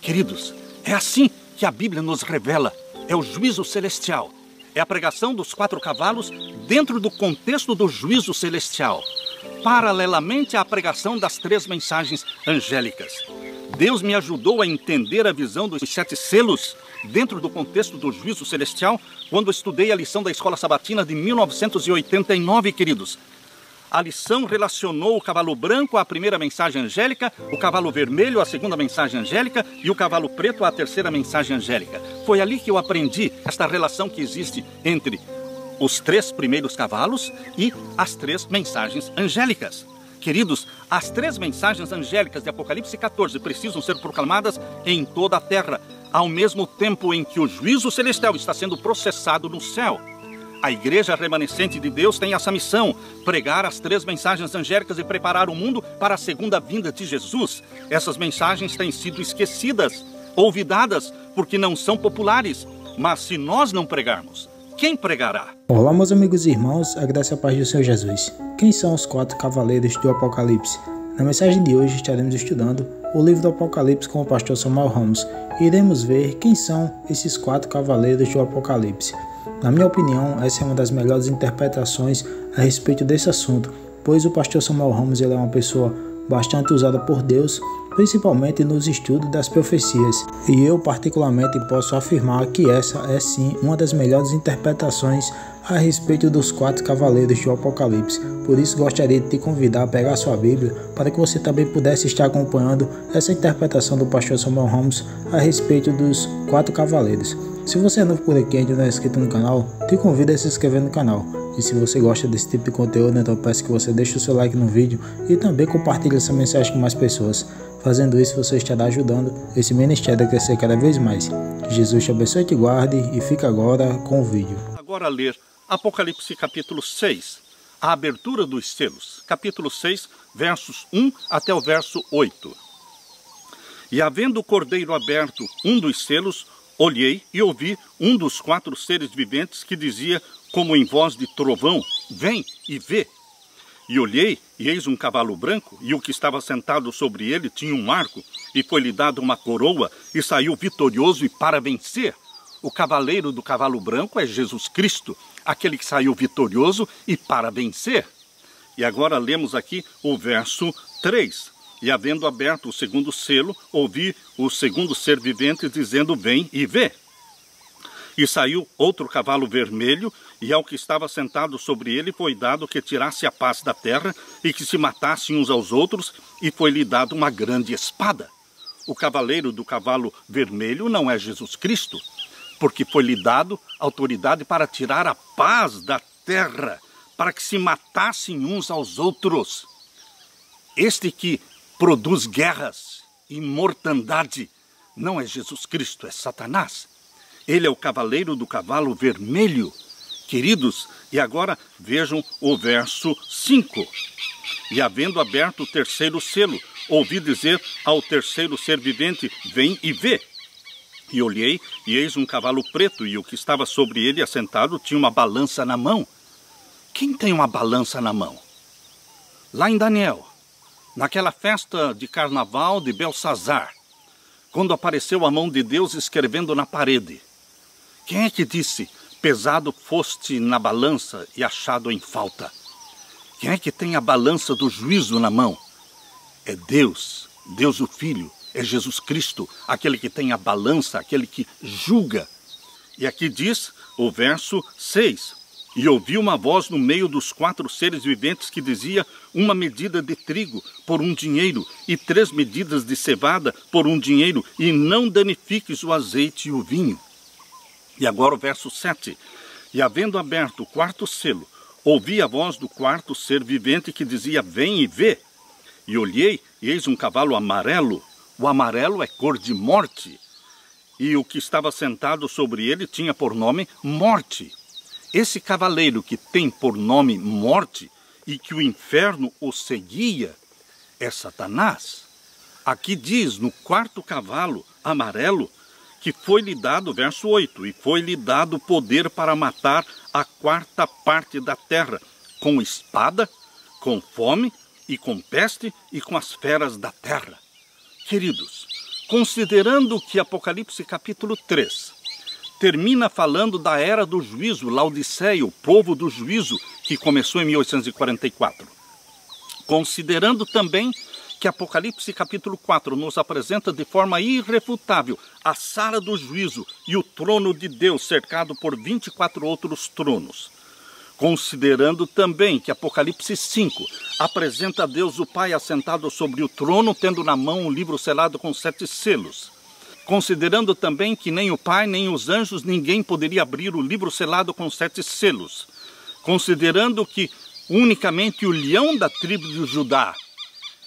Queridos, é assim que a Bíblia nos revela. É o juízo celestial. É a pregação dos 4 cavalos dentro do contexto do juízo celestial, paralelamente à pregação das 3 mensagens angélicas. Deus me ajudou a entender a visão dos 7 selos dentro do contexto do juízo celestial quando estudei a lição da Escola Sabatina de 1989, queridos. A lição relacionou o cavalo branco à primeira mensagem angélica, o cavalo vermelho à segunda mensagem angélica e o cavalo preto à terceira mensagem angélica. Foi ali que eu aprendi esta relação que existe entre os 3 primeiros cavalos e as 3 mensagens angélicas. Queridos, as 3 mensagens angélicas de Apocalipse 14 precisam ser proclamadas em toda a terra, ao mesmo tempo em que o juízo celestial está sendo processado no céu. A igreja remanescente de Deus tem essa missão: pregar as 3 mensagens angélicas e preparar o mundo para a segunda vinda de Jesus. Essas mensagens têm sido esquecidas, olvidadas, porque não são populares. Mas se nós não pregarmos, quem pregará? Olá, meus amigos e irmãos, a graça e a paz do Senhor Jesus. Quem são os 4 cavaleiros do Apocalipse? Na mensagem de hoje estaremos estudando o livro do Apocalipse com o pastor Samuel Ramos e iremos ver quem são esses 4 cavaleiros do Apocalipse. Na minha opinião, essa é uma das melhores interpretações a respeito desse assunto, pois o pastor Samuel Ramos ele é uma pessoa bastante usada por Deus, principalmente nos estudos das profecias. E eu particularmente posso afirmar que essa é sim uma das melhores interpretações a respeito dos 4 cavaleiros do Apocalipse. Por isso gostaria de te convidar a pegar sua Bíblia para que você também pudesse estar acompanhando essa interpretação do pastor Samuel Ramos a respeito dos 4 cavaleiros. Se você é novo por aqui e ainda não é inscrito no canal, te convido a se inscrever no canal. E se você gosta desse tipo de conteúdo, então peço que você deixe o seu like no vídeo e também compartilhe essa mensagem com mais pessoas. Fazendo isso, você estará ajudando esse ministério a crescer cada vez mais. Que Jesus te abençoe e te guarde, e fica agora com o vídeo. Agora ler Apocalipse capítulo 6, a abertura dos selos. Capítulo 6, versos 1 até o verso 8. E havendo o cordeiro aberto um dos selos, olhei e ouvi um dos 4 seres viventes que dizia, como em voz de trovão: vem e vê. E olhei, e eis um cavalo branco, e o que estava sentado sobre ele tinha um arco, e foi-lhe dado uma coroa, e saiu vitorioso e para vencer. O cavaleiro do cavalo branco é Jesus Cristo, aquele que saiu vitorioso e para vencer. E agora lemos aqui o verso 3. E havendo aberto o segundo selo, ouvi o segundo ser vivente dizendo: vem e vê. E saiu outro cavalo vermelho, e ao que estava sentado sobre ele foi dado que tirasse a paz da terra e que se matassem uns aos outros, e foi-lhe dado uma grande espada. O cavaleiro do cavalo vermelho não é Jesus Cristo, porque foi-lhe dado autoridade para tirar a paz da terra, para que se matassem uns aos outros. Este que produz guerras e mortandade não é Jesus Cristo, é Satanás. Ele é o cavaleiro do cavalo vermelho. Queridos, e agora vejam o verso 5. E havendo aberto o terceiro selo, ouvi dizer ao terceiro ser vivente: vem e vê. E olhei, e eis um cavalo preto, e o que estava sobre ele assentado tinha uma balança na mão. Quem tem uma balança na mão? Lá em Daniel, naquela festa de carnaval de Belsazar, quando apareceu a mão de Deus escrevendo na parede, quem é que disse: pesado foste na balança e achado em falta? Quem é que tem a balança do juízo na mão? É Deus, Deus o Filho, é Jesus Cristo, aquele que tem a balança, aquele que julga. E aqui diz o verso 6. E ouvi uma voz no meio dos 4 seres viventes que dizia: uma medida de trigo por 1 dinheiro, e 3 medidas de cevada por 1 dinheiro, e não danifiques o azeite e o vinho. E agora o verso 7. E havendo aberto o 4º selo, ouvi a voz do 4º ser vivente que dizia: vem e vê. E olhei, e eis um cavalo amarelo. O amarelo é cor de morte. E o que estava sentado sobre ele tinha por nome Morte. Esse cavaleiro que tem por nome Morte e que o inferno o seguia é Satanás. Aqui diz no 4º cavalo amarelo que foi-lhe dado, verso 8, e foi-lhe dado poder para matar a 4ª parte da terra, com espada, com fome e com peste e com as feras da terra. Queridos, Considerando que Apocalipse capítulo 3 termina falando da era do juízo, Laodiceia, o povo do juízo, que começou em 1844. Considerando também que Apocalipse capítulo 4 nos apresenta de forma irrefutável a sala do juízo e o trono de Deus cercado por 24 outros tronos. Considerando também que Apocalipse 5 apresenta Deus o Pai assentado sobre o trono, tendo na mão um livro selado com 7 selos. Considerando também que nem o Pai, nem os anjos, ninguém poderia abrir o livro selado com 7 selos. Considerando que unicamente o leão da tribo de Judá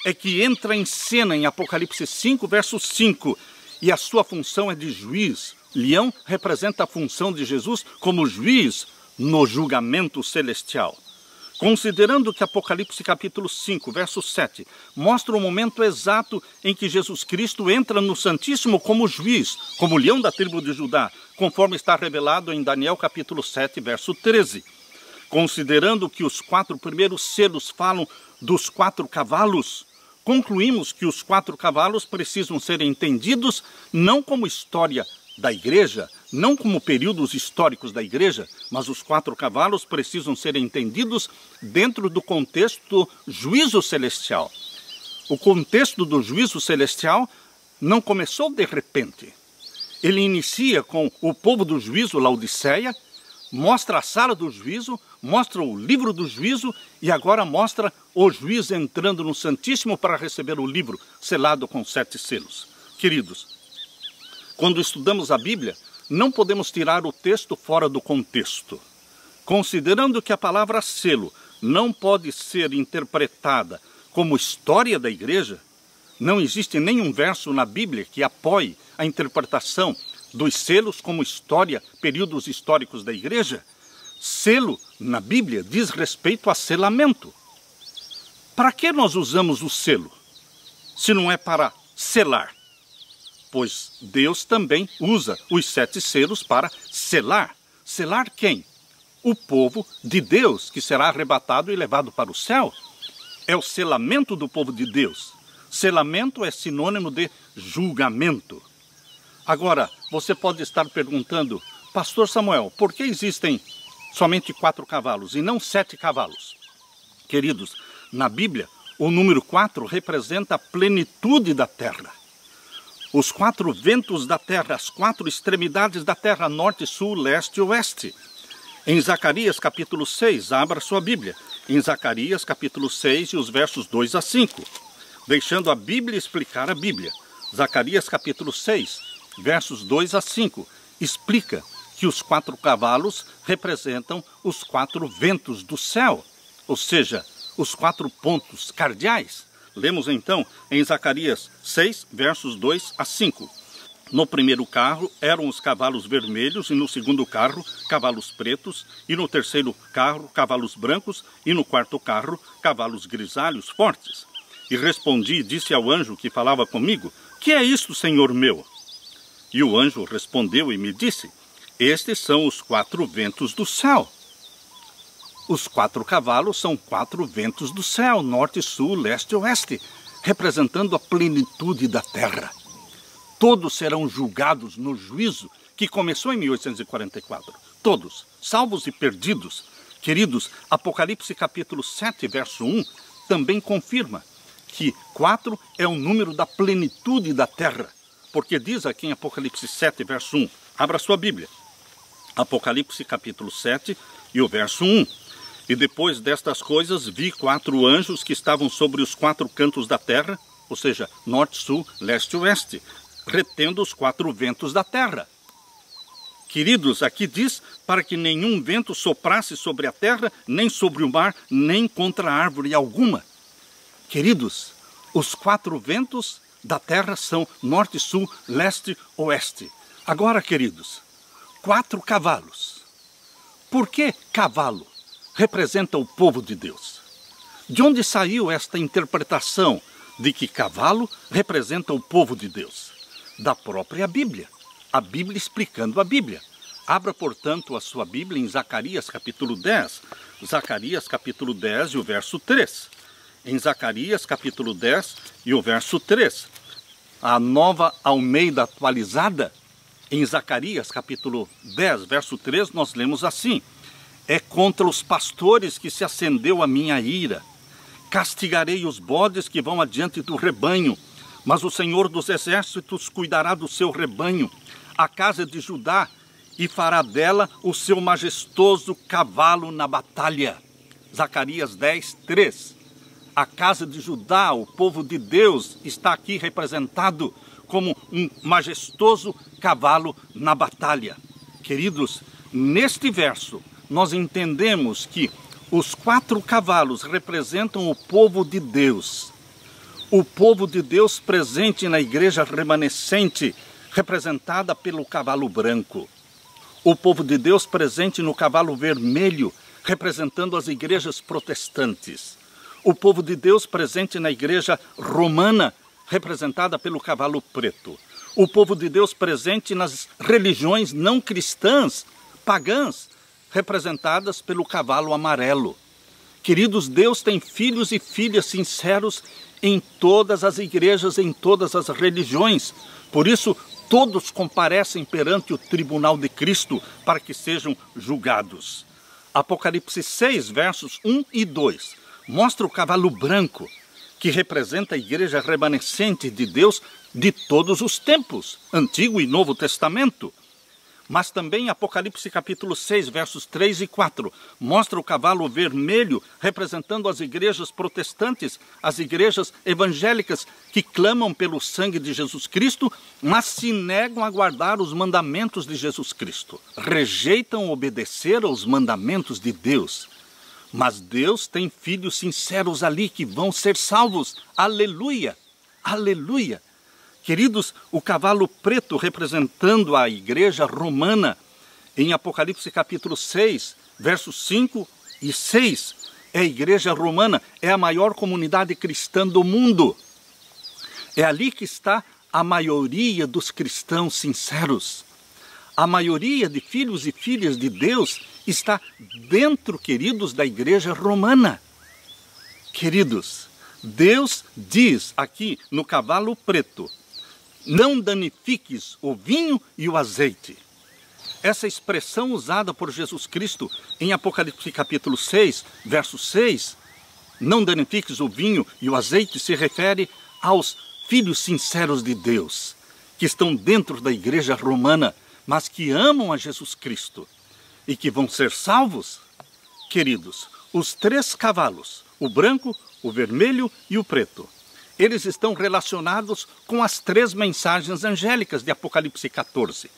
é que entra em cena em Apocalipse 5, verso 5, e a sua função é de juiz. Leão representa a função de Jesus como juiz no julgamento celestial. Considerando que Apocalipse capítulo 5, verso 7, mostra o momento exato em que Jesus Cristo entra no Santíssimo como juiz, como leão da tribo de Judá, conforme está revelado em Daniel capítulo 7, verso 13. Considerando que os 4 primeiros selos falam dos 4 cavalos, concluímos que os 4 cavalos precisam ser entendidos não como história da igreja, não como períodos históricos da igreja, mas os 4 cavalos precisam ser entendidos dentro do contexto do juízo celestial. O contexto do juízo celestial não começou de repente. Ele inicia com o povo do juízo, Laodiceia, mostra a sala do juízo, mostra o livro do juízo e agora mostra o juiz entrando no Santíssimo para receber o livro selado com 7 selos. Queridos, quando estudamos a Bíblia, não podemos tirar o texto fora do contexto. Considerando que a palavra selo não pode ser interpretada como história da igreja, não existe nenhum verso na Bíblia que apoie a interpretação dos selos como história, períodos históricos da igreja. Selo, na Bíblia, diz respeito a selamento. Para que nós usamos o selo, se não é para selar? Pois Deus também usa os 7 selos para selar. Selar quem? O povo de Deus, que será arrebatado e levado para o céu. É o selamento do povo de Deus. Selamento é sinônimo de julgamento. Agora, você pode estar perguntando, Pastor Samuel, por que existem somente 4 cavalos e não 7 cavalos? Queridos, na Bíblia, o número 4 representa a plenitude da terra. Os 4 ventos da terra, as 4 extremidades da terra, norte, sul, leste e oeste. Em Zacarias capítulo 6, abra sua Bíblia. Em Zacarias capítulo 6 e os versos 2 a 5. Deixando a Bíblia explicar a Bíblia. Zacarias capítulo 6, versos 2 a 5, explica que os 4 cavalos representam os 4 ventos do céu, ou seja, os 4 pontos cardeais. Lemos então em Zacarias 6, versos 2 a 5. No primeiro carro eram os cavalos vermelhos, e no segundo carro, cavalos pretos, e no terceiro carro, cavalos brancos, e no quarto carro, cavalos grisalhos fortes. E respondi e disse ao anjo que falava comigo, que é isto, Senhor meu? E o anjo respondeu e me disse, estes são os 4 ventos do céu. Os 4 cavalos são 4 ventos do céu, norte, sul, leste e oeste, representando a plenitude da terra. Todos serão julgados no juízo que começou em 1844. Todos, salvos e perdidos. Queridos, Apocalipse capítulo 7, verso 1, também confirma que 4 é o número da plenitude da terra. Porque diz aqui em Apocalipse 7, verso 1, abra sua Bíblia. Apocalipse capítulo 7 e o verso 1. E depois destas coisas vi 4 anjos que estavam sobre os 4 cantos da terra, ou seja, norte, sul, leste e oeste, retendo os 4 ventos da terra. Queridos, aqui diz para que nenhum vento soprasse sobre a terra, nem sobre o mar, nem contra árvore alguma. Queridos, os 4 ventos da terra são norte, sul, leste, oeste. Agora, queridos, 4 cavalos. Por que cavalo representa o povo de Deus? De onde saiu esta interpretação de que cavalo representa o povo de Deus? Da própria Bíblia. A Bíblia explicando a Bíblia. Abra, portanto, a sua Bíblia em Zacarias capítulo 10. Zacarias capítulo 10 e o verso 3. Em Zacarias capítulo 10 e o verso 3. a Nova Almeida atualizada, em Zacarias capítulo 10, verso 3, nós lemos assim: é contra os pastores que se acendeu a minha ira. Castigarei os bodes que vão adiante do rebanho, mas o Senhor dos exércitos cuidará do seu rebanho, a casa de Judá, e fará dela o seu majestoso cavalo na batalha. Zacarias 10, 3. A casa de Judá, o povo de Deus, está aqui representado como um majestoso cavalo na batalha. Queridos, neste verso, nós entendemos que os 4 cavalos representam o povo de Deus. O povo de Deus presente na igreja remanescente, representada pelo cavalo branco. O povo de Deus presente no cavalo vermelho, representando as igrejas protestantes. O povo de Deus presente na igreja romana, representada pelo cavalo preto. O povo de Deus presente nas religiões não cristãs, pagãs, representadas pelo cavalo amarelo. Queridos, Deus tem filhos e filhas sinceros em todas as igrejas, em todas as religiões. Por isso, todos comparecem perante o tribunal de Cristo para que sejam julgados. Apocalipse 6, versos 1 e 2, mostra o cavalo branco, que representa a igreja remanescente de Deus de todos os tempos, Antigo e Novo Testamento. Mas também Apocalipse capítulo 6, versos 3 e 4, mostra o cavalo vermelho representando as igrejas protestantes, as igrejas evangélicas que clamam pelo sangue de Jesus Cristo, mas se negam a guardar os mandamentos de Jesus Cristo. Rejeitam obedecer aos mandamentos de Deus. Mas Deus tem filhos sinceros ali que vão ser salvos. Aleluia! Aleluia! Queridos, o cavalo preto representando a igreja romana, em Apocalipse capítulo 6, versos 5 e 6, é a igreja romana, é a maior comunidade cristã do mundo. É ali que está a maioria dos cristãos sinceros. A maioria de filhos e filhas de Deus está dentro, queridos, da igreja romana. Queridos, Deus diz aqui no cavalo preto: não danifiques o vinho e o azeite. Essa expressão usada por Jesus Cristo em Apocalipse capítulo 6, verso 6, não danifiques o vinho e o azeite, se refere aos filhos sinceros de Deus, que estão dentro da igreja romana, mas que amam a Jesus Cristo e que vão ser salvos. Queridos, os 3 cavalos, o branco, o vermelho e o preto, eles estão relacionados com as 3 mensagens angélicas de Apocalipse 14.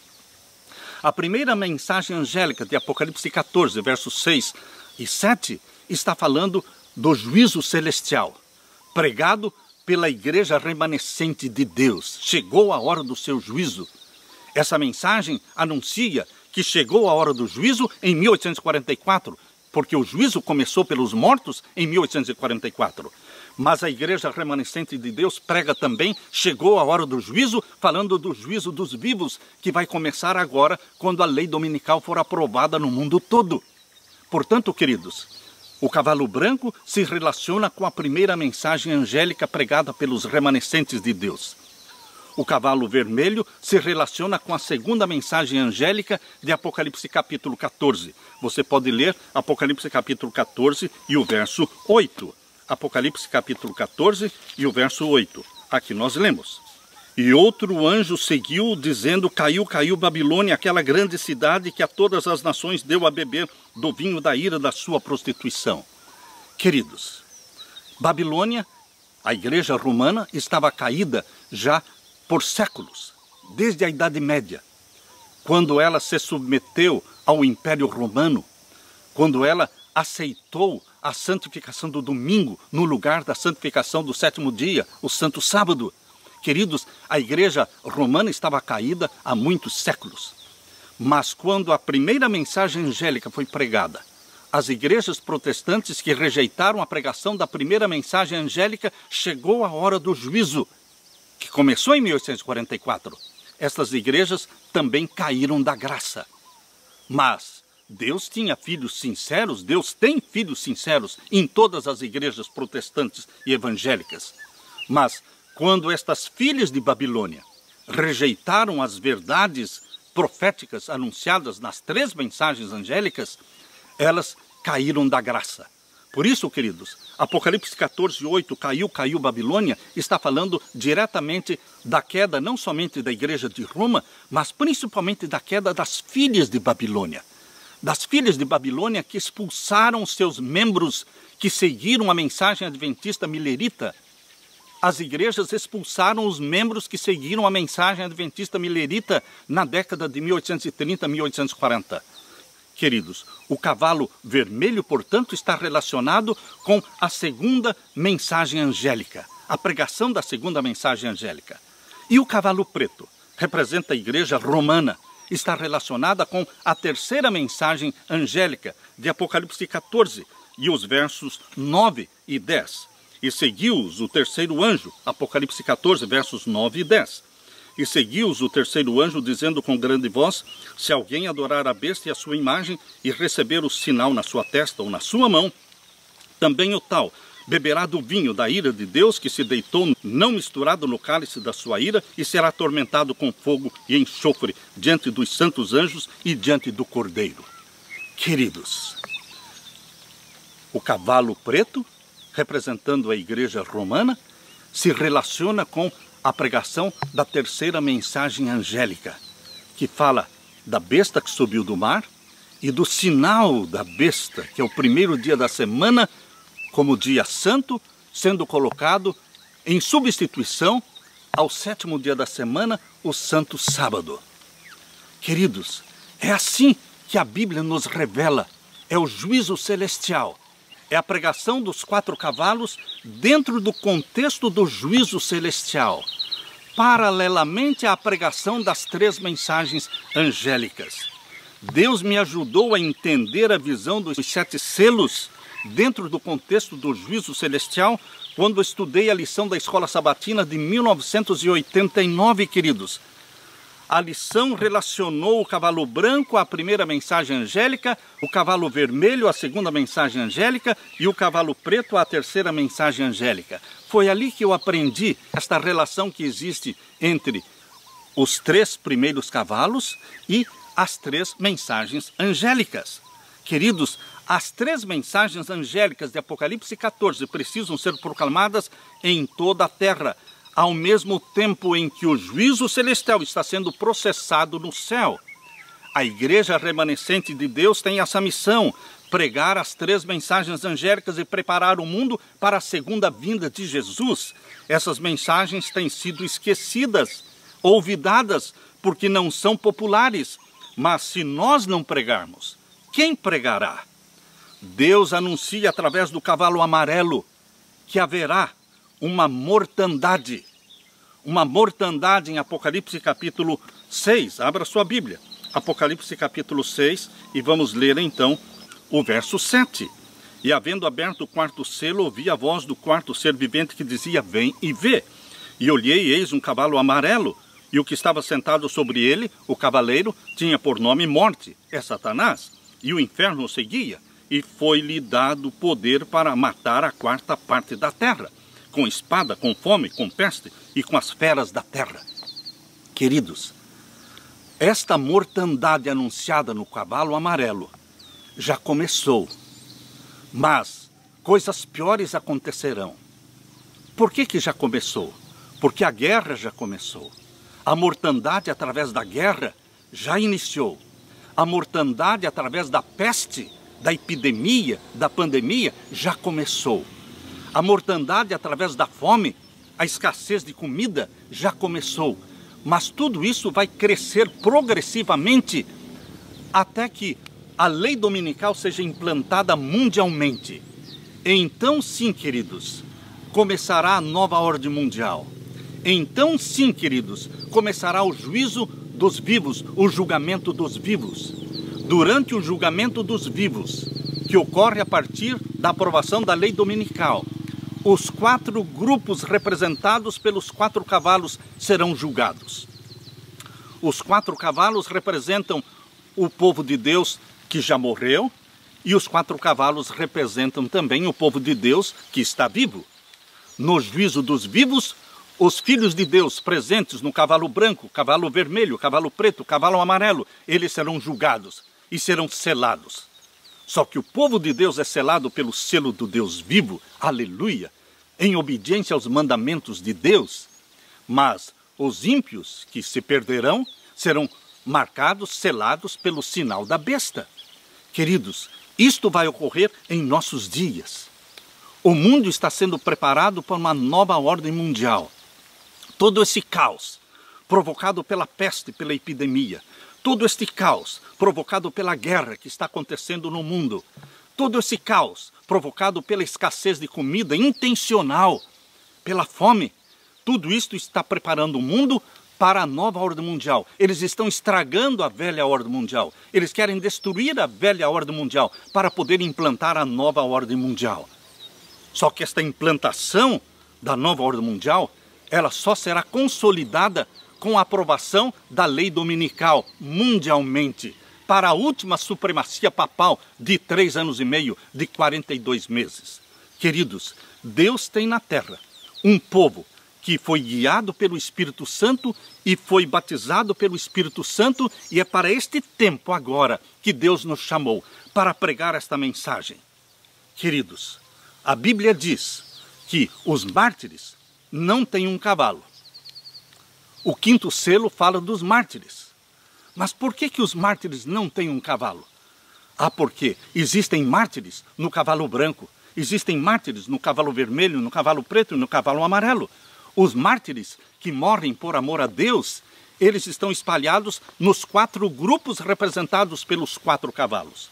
A primeira mensagem angélica de Apocalipse 14, versos 6 e 7, está falando do juízo celestial, pregado pela igreja remanescente de Deus. Chegou a hora do seu juízo. Essa mensagem anuncia que chegou a hora do juízo em 1844, porque o juízo começou pelos mortos em 1844. Mas a igreja remanescente de Deus prega também, chegou a hora do juízo, falando do juízo dos vivos, que vai começar agora, quando a lei dominical for aprovada no mundo todo. Portanto, queridos, o cavalo branco se relaciona com a primeira mensagem angélica pregada pelos remanescentes de Deus. O cavalo vermelho se relaciona com a segunda mensagem angélica de Apocalipse capítulo 14. Você pode ler Apocalipse capítulo 14 e o verso 8. Apocalipse capítulo 14 e o verso 8. Aqui nós lemos: e outro anjo seguiu, dizendo: caiu, caiu Babilônia, aquela grande cidade que a todas as nações deu a beber do vinho da ira da sua prostituição. Queridos, Babilônia, a igreja romana, estava caída já por séculos, desde a Idade Média, quando ela se submeteu ao Império Romano, quando ela aceitou a santificação do domingo no lugar da santificação do 7º dia, o Santo Sábado. Queridos, a igreja romana estava caída há muitos séculos. Mas quando a primeira mensagem angélica foi pregada, as igrejas protestantes que rejeitaram a pregação da primeira mensagem angélica, chegou a hora do juízo, que começou em 1844. Estas igrejas também caíram da graça. Mas Deus tinha filhos sinceros, Deus tem filhos sinceros em todas as igrejas protestantes e evangélicas. Mas quando estas filhas de Babilônia rejeitaram as verdades proféticas anunciadas nas 3 mensagens angélicas, elas caíram da graça. Por isso, queridos, Apocalipse 14:8, caiu Babilônia, está falando diretamente da queda não somente da igreja de Roma, mas principalmente da queda das filhas de Babilônia. Das filhas de Babilônia que expulsaram seus membros que seguiram a mensagem adventista milerita. As igrejas expulsaram os membros que seguiram a mensagem adventista milerita na década de 1830, 1840. Queridos, o cavalo vermelho, portanto, está relacionado com a segunda mensagem angélica, a pregação da segunda mensagem angélica. E o cavalo preto representa a igreja romana, está relacionada com a terceira mensagem angélica de Apocalipse 14 e os versos 9 e 10. E seguiu-os o terceiro anjo, Apocalipse 14, versos 9 e 10. E seguiu-os o terceiro anjo, dizendo com grande voz: se alguém adorar a besta e a sua imagem, e receber o sinal na sua testa ou na sua mão, também o tal beberá do vinho da ira de Deus, que se deitou não misturado no cálice da sua ira, e será atormentado com fogo e enxofre diante dos santos anjos e diante do Cordeiro. Queridos, o cavalo preto, representando a igreja romana, se relaciona com a pregação da terceira mensagem angélica, que fala da besta que subiu do mar e do sinal da besta, que é o primeiro dia da semana, como dia santo, sendo colocado em substituição ao 7º dia da semana, o santo sábado. Queridos, é assim que a Bíblia nos revela, é o juízo celestial. É a pregação dos 4 cavalos dentro do contexto do juízo celestial, paralelamente à pregação das 3 mensagens angélicas. Deus me ajudou a entender a visão dos 7 selos dentro do contexto do juízo celestial quando estudei a lição da Escola Sabatina de 1989, queridos. A lição relacionou o cavalo branco à primeira mensagem angélica, o cavalo vermelho à segunda mensagem angélica e o cavalo preto à terceira mensagem angélica. Foi ali que eu aprendi esta relação que existe entre os 3 primeiros cavalos e as 3 mensagens angélicas. Queridos, as 3 mensagens angélicas de Apocalipse 14 precisam ser proclamadas em toda a terra, ao mesmo tempo em que o juízo celestial está sendo processado no céu. A igreja remanescente de Deus tem essa missão: pregar as 3 mensagens angélicas e preparar o mundo para a segunda vinda de Jesus. Essas mensagens têm sido esquecidas, olvidadas, porque não são populares. Mas se nós não pregarmos, quem pregará? Deus anuncia através do cavalo amarelo que haverá uma mortandade em Apocalipse capítulo 6. Abra sua Bíblia, Apocalipse capítulo 6, e vamos ler então o verso 7. E havendo aberto o 4º selo, ouvi a voz do 4º ser vivente que dizia: vem e vê. E olhei, e eis um cavalo amarelo, e o que estava sentado sobre ele, o cavaleiro, tinha por nome Morte, é Satanás, e o inferno o seguia, e foi-lhe dado poder para matar a 4ª parte da terra, com espada, com fome, com peste e com as feras da terra. Queridos, esta mortandade anunciada no cavalo amarelo já começou, mas coisas piores acontecerão. Por que já começou? Porque a guerra já começou. A mortandade através da guerra já iniciou. A mortandade através da peste, da epidemia, da pandemia já começou. A mortandade através da fome, a escassez de comida já começou. Mas tudo isso vai crescer progressivamente até que a lei dominical seja implantada mundialmente. Então sim, queridos, começará a nova ordem mundial. Então sim, queridos, começará o juízo dos vivos, o julgamento dos vivos. Durante o julgamento dos vivos, que ocorre a partir da aprovação da lei dominical, os 4 grupos representados pelos 4 cavalos serão julgados. Os 4 cavalos representam o povo de Deus que já morreu, e os 4 cavalos representam também o povo de Deus que está vivo. No juízo dos vivos, os filhos de Deus presentes no cavalo branco, cavalo vermelho, cavalo preto, cavalo amarelo, eles serão julgados e serão selados. Só que o povo de Deus é selado pelo selo do Deus vivo, aleluia, em obediência aos mandamentos de Deus. Mas os ímpios que se perderão serão marcados, selados pelo sinal da besta. Queridos, isto vai ocorrer em nossos dias. O mundo está sendo preparado para uma nova ordem mundial. Todo esse caos provocado pela peste, pela epidemia, todo este caos provocado pela guerra que está acontecendo no mundo, todo esse caos provocado pela escassez de comida intencional, pela fome, tudo isto está preparando o mundo para a nova ordem mundial. Eles estão estragando a velha ordem mundial. Eles querem destruir a velha ordem mundial para poder implantar a nova ordem mundial. Só que esta implantação da nova ordem mundial, ela só será consolidada com a aprovação da lei dominical mundialmente, para a última supremacia papal de 3 anos e meio, de 42 meses. Queridos, Deus tem na terra um povo que foi guiado pelo Espírito Santo e foi batizado pelo Espírito Santo, e é para este tempo agora que Deus nos chamou para pregar esta mensagem. Queridos, a Bíblia diz que os mártires não têm um cavalo. O 5º selo fala dos mártires. Mas por que os mártires não têm um cavalo? Ah, porque existem mártires no cavalo branco, existem mártires no cavalo vermelho, no cavalo preto e no cavalo amarelo. Os mártires que morrem por amor a Deus, eles estão espalhados nos 4 grupos representados pelos 4 cavalos.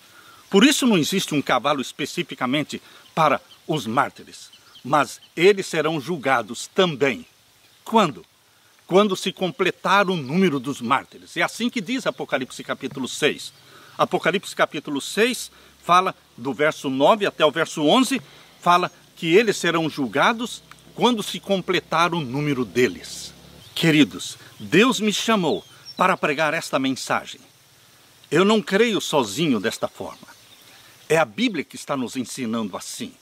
Por isso não existe um cavalo especificamente para os mártires. Mas eles serão julgados também. Quando? Quando se completar o número dos mártires. É assim que diz Apocalipse capítulo 6. Apocalipse capítulo 6 fala do verso 9 até o verso 11, fala que eles serão julgados quando se completar o número deles. Queridos, Deus me chamou para pregar esta mensagem. Eu não creio sozinho desta forma. É a Bíblia que está nos ensinando assim.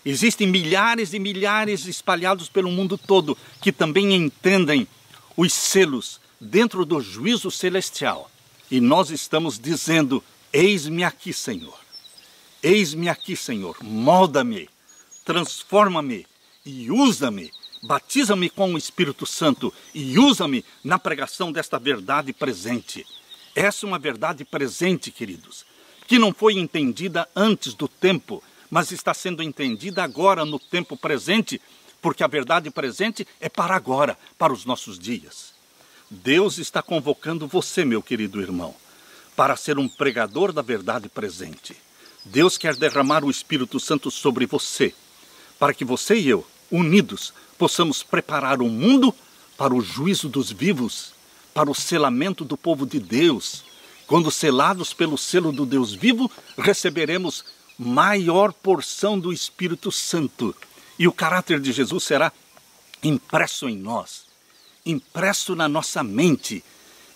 Existem milhares e milhares espalhados pelo mundo todo que também entendem os selos dentro do juízo celestial. E nós estamos dizendo: eis-me aqui, Senhor. Eis-me aqui, Senhor. Molda-me, transforma-me e usa-me. Batiza-me com o Espírito Santo e usa-me na pregação desta verdade presente. Essa é uma verdade presente, queridos, que não foi entendida antes do tempo, mas está sendo entendida agora no tempo presente, porque a verdade presente é para agora, para os nossos dias. Deus está convocando você, meu querido irmão, para ser um pregador da verdade presente. Deus quer derramar o Espírito Santo sobre você, para que você e eu, unidos, possamos preparar o mundo para o juízo dos vivos, para o selamento do povo de Deus. Quando selados pelo selo do Deus vivo, receberemos maior porção do Espírito Santo. E o caráter de Jesus será impresso em nós, impresso na nossa mente.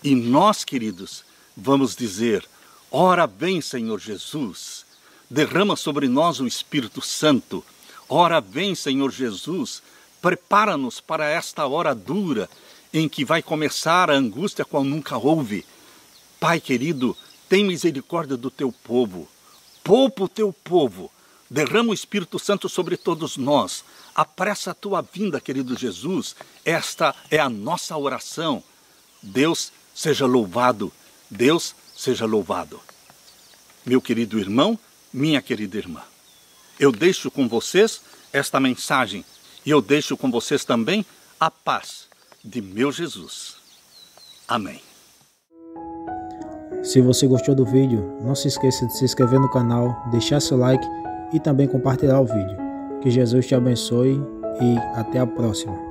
E nós, queridos, vamos dizer: ora vem, Senhor Jesus, derrama sobre nós o Espírito Santo. Ora vem, Senhor Jesus, prepara-nos para esta hora dura em que vai começar a angústia qual nunca houve. Pai querido, tem misericórdia do teu povo. Poupa o teu povo, derrama o Espírito Santo sobre todos nós, apressa a tua vinda, querido Jesus. Esta é a nossa oração. Deus seja louvado, Deus seja louvado. Meu querido irmão, minha querida irmã, eu deixo com vocês esta mensagem e eu deixo com vocês também a paz de meu Jesus. Amém. Se você gostou do vídeo, não se esqueça de se inscrever no canal, deixar seu like e também compartilhar o vídeo. Que Jesus te abençoe e até a próxima.